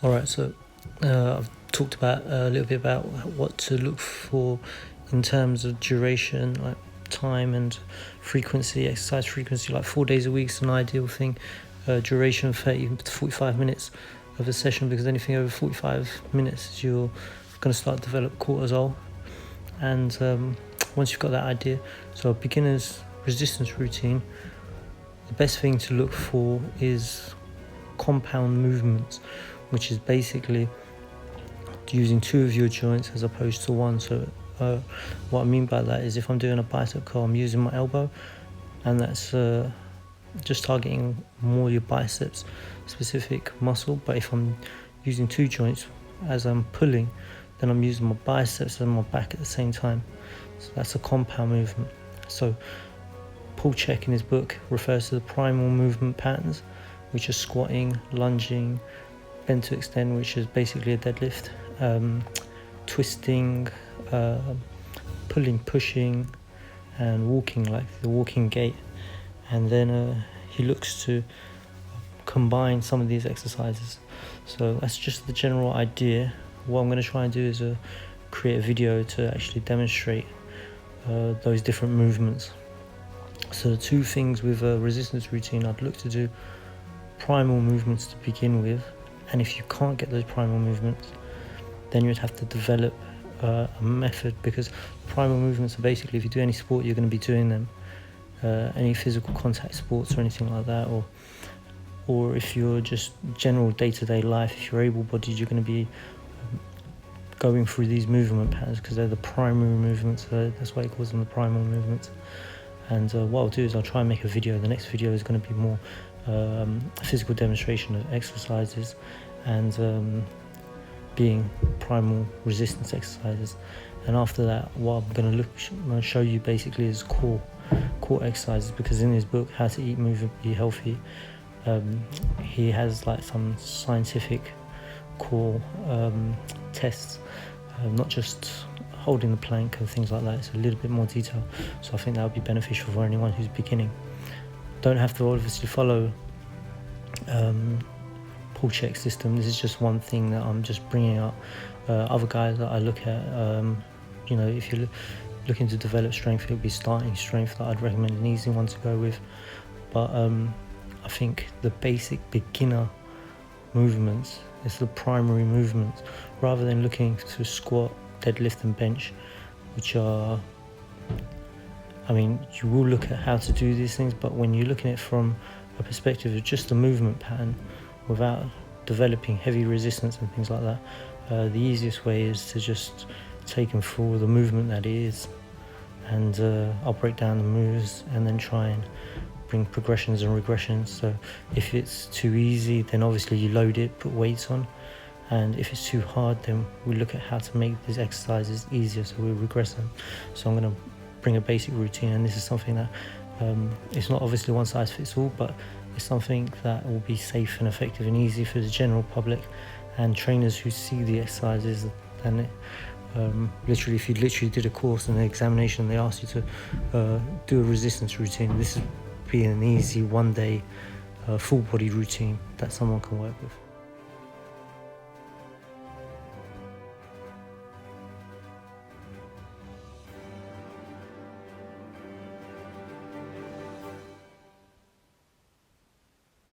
Alright, so I've talked about a little bit about what to look for in terms of duration, like time and frequency, exercise frequency. Like 4 days a week is an ideal thing. Duration 30 to 45 minutes of a session, because anything over 45 minutes you're going to start to develop cortisol. And once you've got that idea, so a beginner's resistance routine, the best thing to look for is compound movements, which is basically using two of your joints as opposed to one. So what I mean by that is, if I'm doing a bicep curl, I'm using my elbow, and that's just targeting more your biceps specific muscle. But if I'm using two joints as I'm pulling, then I'm using my biceps and my back at the same time. So that's a compound movement. So Paul Chek in his book refers to the primal movement patterns, which are squatting, lunging, bend to extend, which is basically a deadlift, twisting, pulling, pushing, and walking, like the walking gait. And then he looks to combine some of these exercises. So that's just the general idea. What I'm going to try and do is create a video to actually demonstrate those different movements. So the two things with a resistance routine, I'd look to do primal movements to begin with. And if you can't get those primal movements, then you'd have to develop a method, because primal movements are basically, if you do any sport, you're going to be doing them. Any physical contact sports or anything like that, or if you're just general day-to-day life, if you're able-bodied, you're going to be going through these movement patterns because they're the primary movements. That's why he calls them the primal movements. And what I'll do is I'll try and make a video. The next video is going to be more physical demonstration of exercises and being primal resistance exercises. And after that, what I'm going to show you basically is core exercises, because in his book How to Eat, Move and Be Healthy, he has like some scientific core tests, not just holding the plank and things like that. It's a little bit more detail, so I think that would be beneficial for anyone who's beginning. Don't have to obviously follow Paul Chek's system. This is just one thing that I'm just bringing up. Other guys that I look at, if you're looking to develop strength, it'll be starting strength that I'd recommend, an easy one to go with. But I think the basic beginner movements is the primary movements, rather than looking to squat, deadlift and bench, which are, you will look at how to do these things, but when you're looking at it from a perspective of just a movement pattern without developing heavy resistance and things like that, the easiest way is to just take them through the movement that it is, and I'll break down the moves and then try and bring progressions and regressions. So if it's too easy, then obviously you load it, put weights on, and if it's too hard, then we look at how to make these exercises easier, so we regress them. So I'm going to bring a basic routine, and this is something that it's not obviously one size fits all, but it's something that will be safe and effective and easy for the general public and trainers who see the exercises. And literally, if you literally did a course and an examination and they asked you to do a resistance routine, this is be an easy 1 day full body routine that someone can work with.